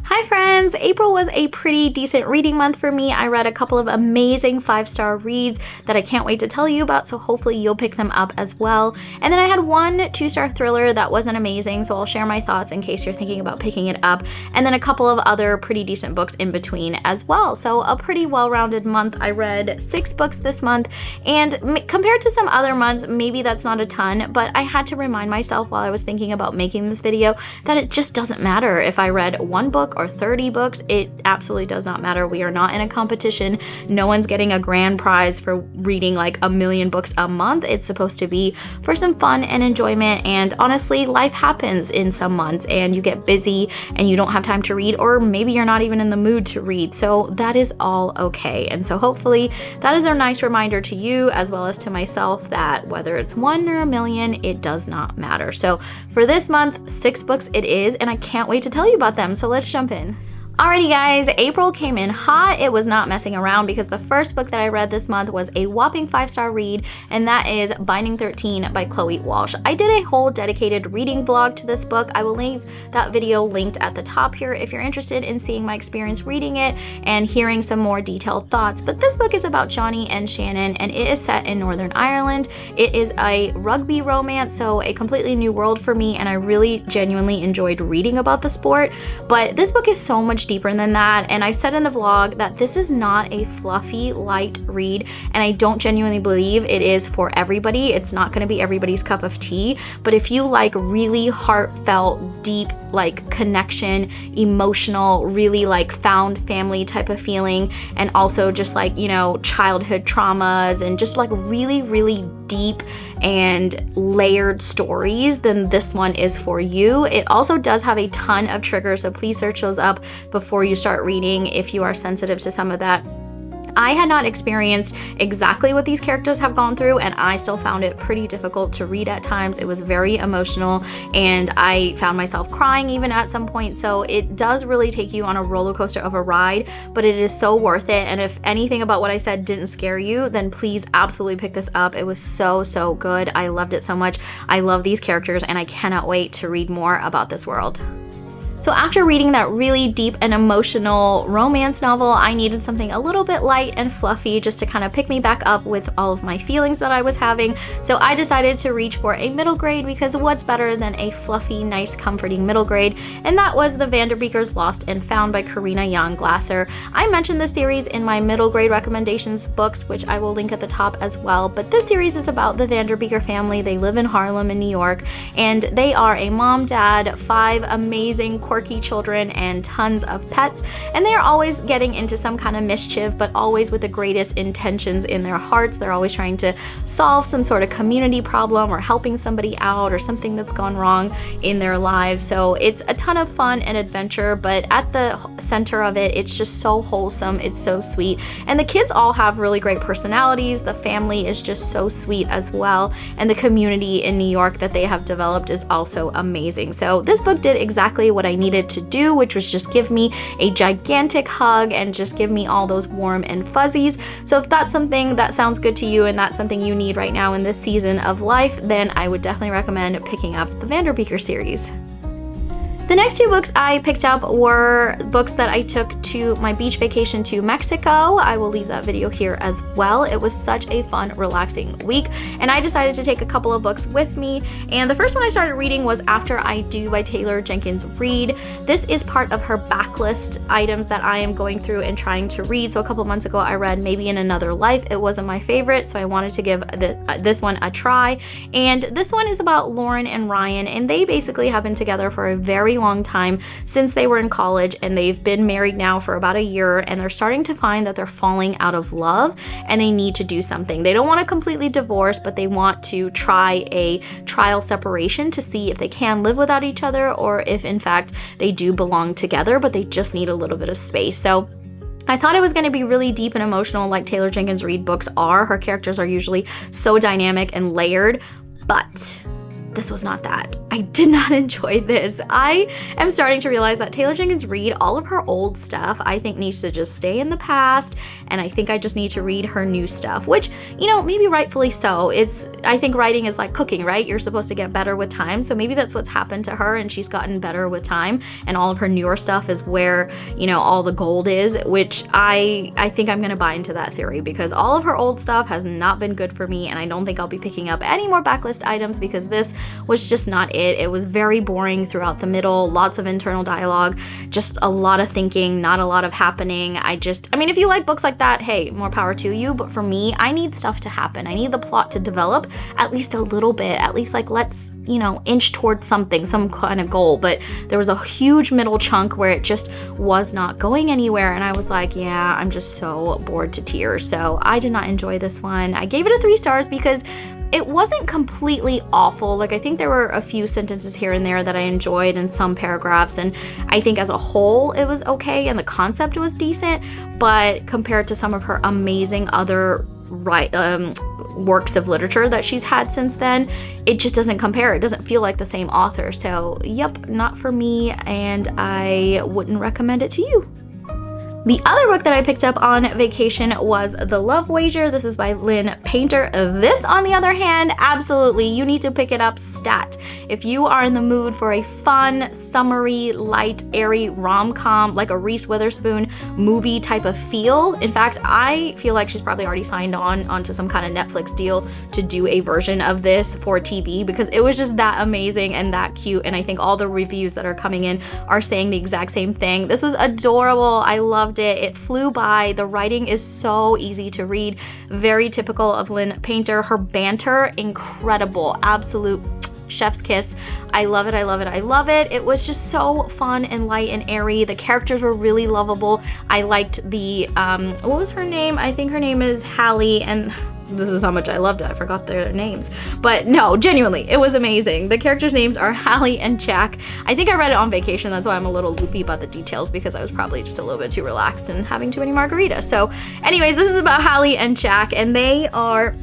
Hi friends! April was a pretty decent reading month for me. I read a couple of amazing 5-star reads that I can't wait to tell you about, so hopefully you'll pick them up as well. And then I had one 2-star thriller that wasn't amazing, so I'll share my thoughts in case you're thinking about picking it up. And then a couple of other pretty decent books in between as well. So a pretty well-rounded month. I read 6 books this month, and compared to some other months, maybe that's not a ton, but I had to remind myself while I was thinking about making this video that it just doesn't matter if I read one book or 30 books. It absolutely does not matter. We are not in a competition. No one's getting a grand prize for reading like 1,000,000 books a month. It's supposed to be for some fun and enjoyment, and honestly, life happens in some months and you get busy and you don't have time to read, or maybe you're not even in the mood to read, so that is all okay. And so hopefully that is a nice reminder to you as well as to myself that whether it's 1 or 1,000,000, it does not matter. So for this month, 6 books it is, and I can't wait to tell you about them, so let's jump in. Alrighty guys, April came in hot. It was not messing around because the first book that I read this month was a whopping 5-star read, and that is Binding 13 by Chloe Walsh. I did a whole dedicated reading vlog to this book. I will leave that video linked at the top here if you're interested in seeing my experience reading it and hearing some more detailed thoughts. But this book is about Johnny and Shannon, and it is set in Northern Ireland. It is a rugby romance, so a completely new world for me, and I really genuinely enjoyed reading about the sport. But this book is so much deeper than that, and I've said in the vlog that this is not a fluffy, light read, and I don't genuinely believe it is for everybody. It's not going to be everybody's cup of tea, but if you like really heartfelt, deep, like connection, emotional, really like found family type of feeling, and also just like, you know, childhood traumas and just like really, really deep and layered stories, then this one is for you. It also does have a ton of triggers, so please search those up before you start reading if you are sensitive to some of that. I had not experienced exactly what these characters have gone through, and I still found it pretty difficult to read at times. It was very emotional, and I found myself crying even at some point, so it does really take you on a roller coaster of a ride, but it is so worth it. And if anything about what I said didn't scare you, then please absolutely pick this up. It was so good. I loved it so much. I love these characters, and I cannot wait to read more about this world. So after reading that really deep and emotional romance novel, I needed something a little bit light and fluffy just to kind of pick me back up with all of my feelings that I was having. So I decided to reach for a middle grade, because what's better than a fluffy, nice, comforting middle grade? And that was The Vanderbeekers Lost and Found by Karina Yan Glasser. I mentioned this series in my middle grade recommendations books, which I will link at the top as well. But this series is about the Vanderbeeker family. They live in Harlem in New York, and they are a mom, dad, 5 amazing quirky children, and tons of pets, and they are always getting into some kind of mischief, but always with the greatest intentions in their hearts. They're always trying to solve some sort of community problem or helping somebody out or something that's gone wrong in their lives. So it's a ton of fun and adventure, but at the center of it, it's just so wholesome. It's so sweet, and the kids all have really great personalities. The family is just so sweet as well, and the community in New York that they have developed is also amazing. So this book did exactly what I needed to do, which was just give me a gigantic hug and just give me all those warm and fuzzies. So if that's something that sounds good to you and that's something you need right now in this season of life, then I would definitely recommend picking up the Vanderbeeker series. The next 2 books I picked up were books that I took to my beach vacation to Mexico. I will leave that video here as well. It was such a fun, relaxing week, and I decided to take a couple of books with me. And the first one I started reading was After I Do by Taylor Jenkins Reid. This is part of her backlist items that I am going through and trying to read. So a couple months ago I read Maybe in Another Life. It wasn't my favorite, so I wanted to give this one a try. And this one is about Lauren and Ryan, and they basically have been together for a very long time since they were in college, and they've been married now for about a year, and they're starting to find that they're falling out of love and they need to do something. They don't want to completely divorce, but they want to try a trial separation to see if they can live without each other, or if in fact they do belong together, but they just need a little bit of space. So I thought it was going to be really deep and emotional like Taylor Jenkins Reid books are. Her characters are usually so dynamic and layered, but this was not that. I did not enjoy this. I am starting to realize that Taylor Jenkins Reid, all of her old stuff, I think needs to just stay in the past, and I think I just need to read her new stuff, which, you know, maybe rightfully so. I think writing is like cooking, right? You're supposed to get better with time, so maybe that's what's happened to her, and she's gotten better with time, and all of her newer stuff is where, you know, all the gold is, which I think I'm gonna buy into that theory, because all of her old stuff has not been good for me, and I don't think I'll be picking up any more backlist items because this was just not it. It was very boring throughout the middle, lots of internal dialogue, just a lot of thinking, not a lot of happening. I mean, if you like books like that, hey, more power to you, but for me, I need stuff to happen. I need the plot to develop at least a little bit, at least like let's, you know, inch towards something, some kind of goal. But there was a huge middle chunk where it just was not going anywhere, and I was like, yeah, I'm just so bored to tears. So I did not enjoy this one. I gave it a 3 stars because it wasn't completely awful. Like, I think there were a few sentences here and there that I enjoyed in some paragraphs, and I think as a whole it was okay and the concept was decent, but compared to some of her amazing other works of literature that she's had since then, it just doesn't compare. It doesn't feel like the same author. So yep, not for me, and I wouldn't recommend it to you. The other book that I picked up on vacation was The Love Wager. This is by Lynn Painter. This, on the other hand, absolutely, you need to pick it up stat. If you are in the mood for a fun, summery, light, airy rom-com, like a Reese Witherspoon movie type of feel. In fact, I feel like she's probably already signed onto some kind of Netflix deal to do a version of this for TV, because it was just that amazing and that cute, and I think all the reviews that are coming in are saying the exact same thing. This was adorable. I loved it. It flew by. The writing is so easy to read. Very typical of Lynn Painter. Her banter, incredible. Absolute chef's kiss. I love it. I love it. I love it. It was just so fun and light and airy. The characters were really lovable. I liked the, what was her name? I think her name is Hallie, and this is how much I loved it. I forgot their names. But no, genuinely, it was amazing. The characters' names are Hallie and Jack. I think I read it on vacation. That's why I'm a little loopy about the details, because I was probably just a little bit too relaxed and having too many margaritas. So anyways, this is about Hallie and Jack, and they are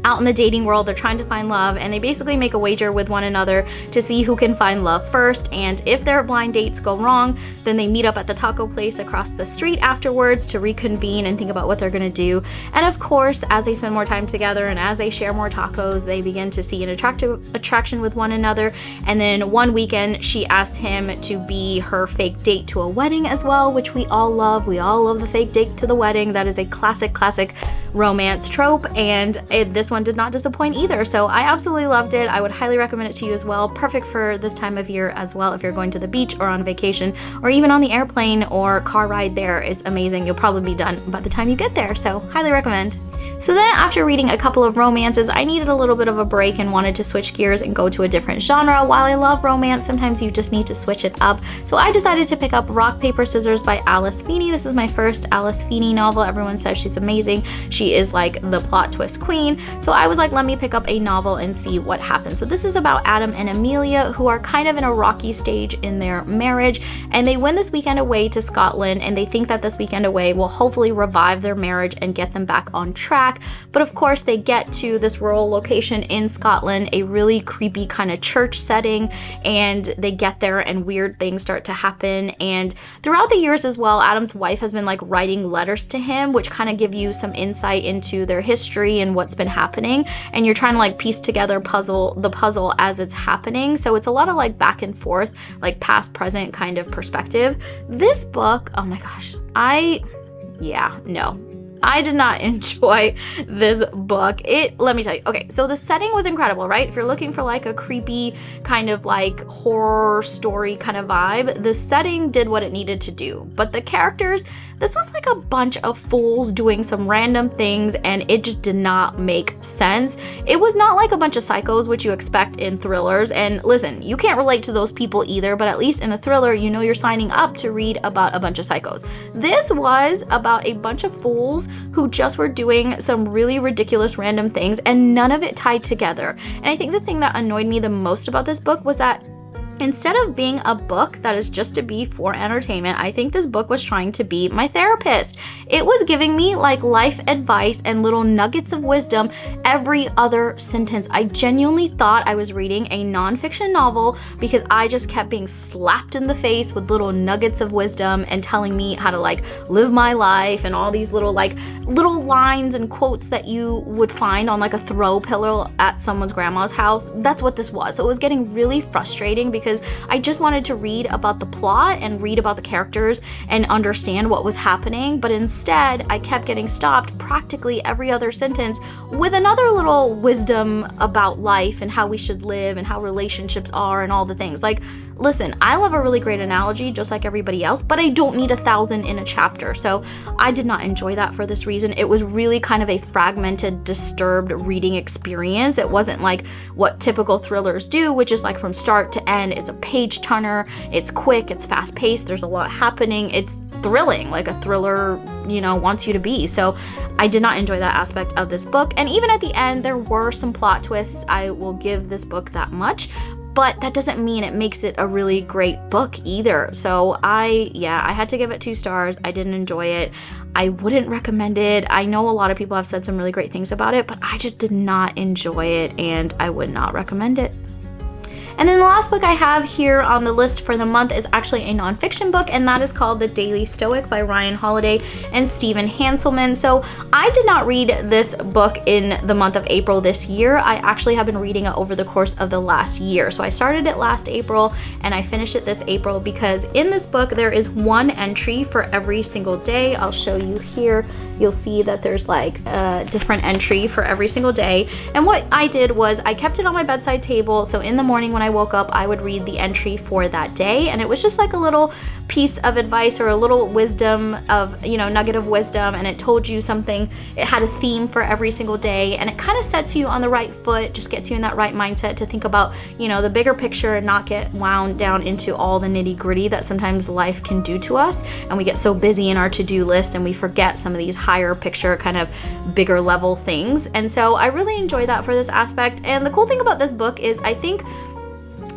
out in the dating world. They're trying to find love, and they basically make a wager with one another to see who can find love first, and if their blind dates go wrong, then they meet up at the taco place across the street afterwards to reconvene and think about what they're gonna do. And of course, as they spend more time together and as they share more tacos, they begin to see an attraction with one another. And then one weekend, she asks him to be her fake date to a wedding as well, which we all love. We all love the fake date to the wedding. That is a classic romance trope, and this one did not disappoint either. So I absolutely loved it. I would highly recommend it to you as well. Perfect for this time of year as well, if you're going to the beach or on vacation or even on the airplane or car ride there. It's amazing. You'll probably be done by the time you get there, so highly recommend. So then, after reading a couple of romances, I needed a little bit of a break and wanted to switch gears and go to a different genre. While I love romance, sometimes you just need to switch it up. So I decided to pick up Rock, Paper, Scissors by Alice Feeney. This is my first Alice Feeney novel. Everyone says she's amazing. She is like the plot twist queen. So I was like, let me pick up a novel and see what happens. So this is about Adam and Amelia, who are kind of in a rocky stage in their marriage, and they win this weekend away to Scotland, and they think that this weekend away will hopefully revive their marriage and get them back on track. But of course, they get to this rural location in Scotland, a really creepy kind of church setting, and they get there and weird things start to happen. And throughout the years as well, Adam's wife has been like writing letters to him, which kind of give you some insight into their history and what's been happening, and you're trying to like piece together the puzzle as it's happening. So it's a lot of like back and forth, like past, present kind of perspective. This book, oh my gosh, I did not enjoy this book. Let me tell you. Okay, so the setting was incredible, right? If you're looking for like a creepy kind of like horror story kind of vibe, the setting did what it needed to do. But the characters, this was like a bunch of fools doing some random things, and it just did not make sense. It was not like a bunch of psychos, which you expect in thrillers. And listen, you can't relate to those people either, but at least in a thriller, you know you're signing up to read about a bunch of psychos. This was about a bunch of fools who just were doing some really ridiculous random things, and none of it tied together. And I think the thing that annoyed me the most about this book was that Instead of being a book that is just to be for entertainment, I think this book was trying to be my therapist. It was giving me like life advice and little nuggets of wisdom every other sentence. I genuinely thought I was reading a nonfiction novel because I just kept being slapped in the face with little nuggets of wisdom and telling me how to like live my life, and all these little lines and quotes that you would find on like a throw pillow at someone's grandma's house. That's what this was. So it was getting really frustrating because I just wanted to read about the plot and read about the characters and understand what was happening, but instead I kept getting stopped practically every other sentence with another little wisdom about life and how we should live and how relationships are and all the things. Like, listen, I love a really great analogy just like everybody else, but I don't need 1,000 in a chapter. So I did not enjoy that for this reason. It was really kind of a fragmented, disturbed reading experience. It wasn't like what typical thrillers do, which is like from start to end. It's a page turner, it's quick, it's fast paced, there's a lot happening, it's thrilling like a thriller, wants you to be. So I did not enjoy that aspect of this book. And even at the end, there were some plot twists. I will give this book that much. But that doesn't mean it makes it a really great book either. So I had to give it 2 stars. I didn't enjoy it. I wouldn't recommend it. I know a lot of people have said some really great things about it, but I just did not enjoy it and I would not recommend it. And then the last book I have here on the list for the month is actually a nonfiction book, and that is called The Daily Stoic by Ryan Holiday and Stephen Hanselman. So I did not read this book in the month of April this year. I actually have been reading it over the course of the last year. So I started it last April and I finished it this April because in this book there is one entry for every single day. I'll show you here. You'll see that there's like a different entry for every single day. And what I did was I kept it on my bedside table. So in the morning when I woke up, I would read the entry for that day. And it was just like a little piece of advice or a little wisdom of, nugget of wisdom. And it told you something. It had a theme for every single day. And it kind of sets you on the right foot, just gets you in that right mindset to think about, the bigger picture and not get wound down into all the nitty gritty that sometimes life can do to us. And we get so busy in our to-do list and we forget some of these higher picture, kind of bigger level things. And so I really enjoy that for this aspect. And the cool thing about this book is I think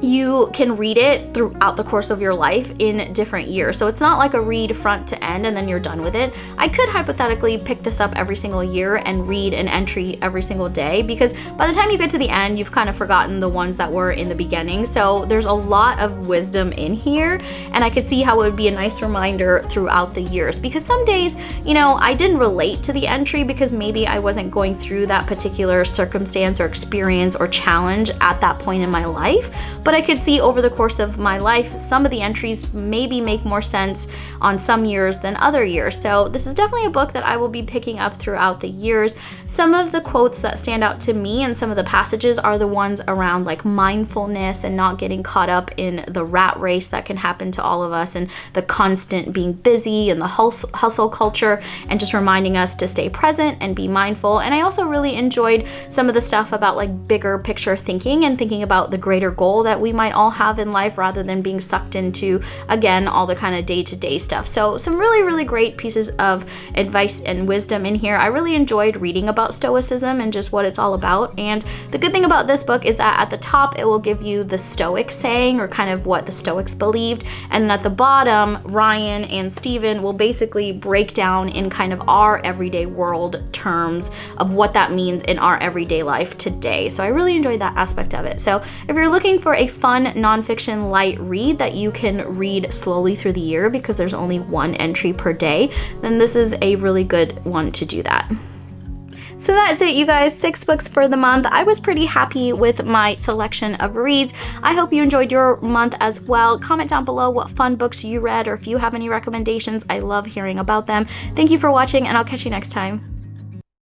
you can read it throughout the course of your life in different years. So it's not like a read front to end and then you're done with it. I could hypothetically pick this up every single year and read an entry every single day, because by the time you get to the end, you've kind of forgotten the ones that were in the beginning. So there's a lot of wisdom in here, and I could see how it would be a nice reminder throughout the years, because some days, I didn't relate to the entry because maybe I wasn't going through that particular circumstance or experience or challenge at that point in my life. But I could see over the course of my life, some of the entries maybe make more sense on some years than other years. So this is definitely a book that I will be picking up throughout the years. Some of the quotes that stand out to me and some of the passages are the ones around like mindfulness and not getting caught up in the rat race that can happen to all of us, and the constant being busy and the hustle culture, and just reminding us to stay present and be mindful. And I also really enjoyed some of the stuff about like bigger picture thinking and thinking about the greater goal that we might all have in life, rather than being sucked into, again, all the kind of day-to-day stuff. So some really, really great pieces of advice and wisdom in here. I really enjoyed reading about Stoicism and just what it's all about. And the good thing about this book is that at the top, it will give you the Stoic saying, or kind of what the Stoics believed. And at the bottom, Ryan and Stephen will basically break down in kind of our everyday world terms of what that means in our everyday life today. So I really enjoyed that aspect of it. So if you're looking for a fun nonfiction light read that you can read slowly through the year because there's only one entry per day, then this is a really good one to do that. So that's it, you guys. 6 books for the month. I was pretty happy with my selection of reads. I hope you enjoyed your month as well. Comment down below what fun books you read, or if you have any recommendations. I love hearing about them. Thank you for watching, and I'll catch you next time.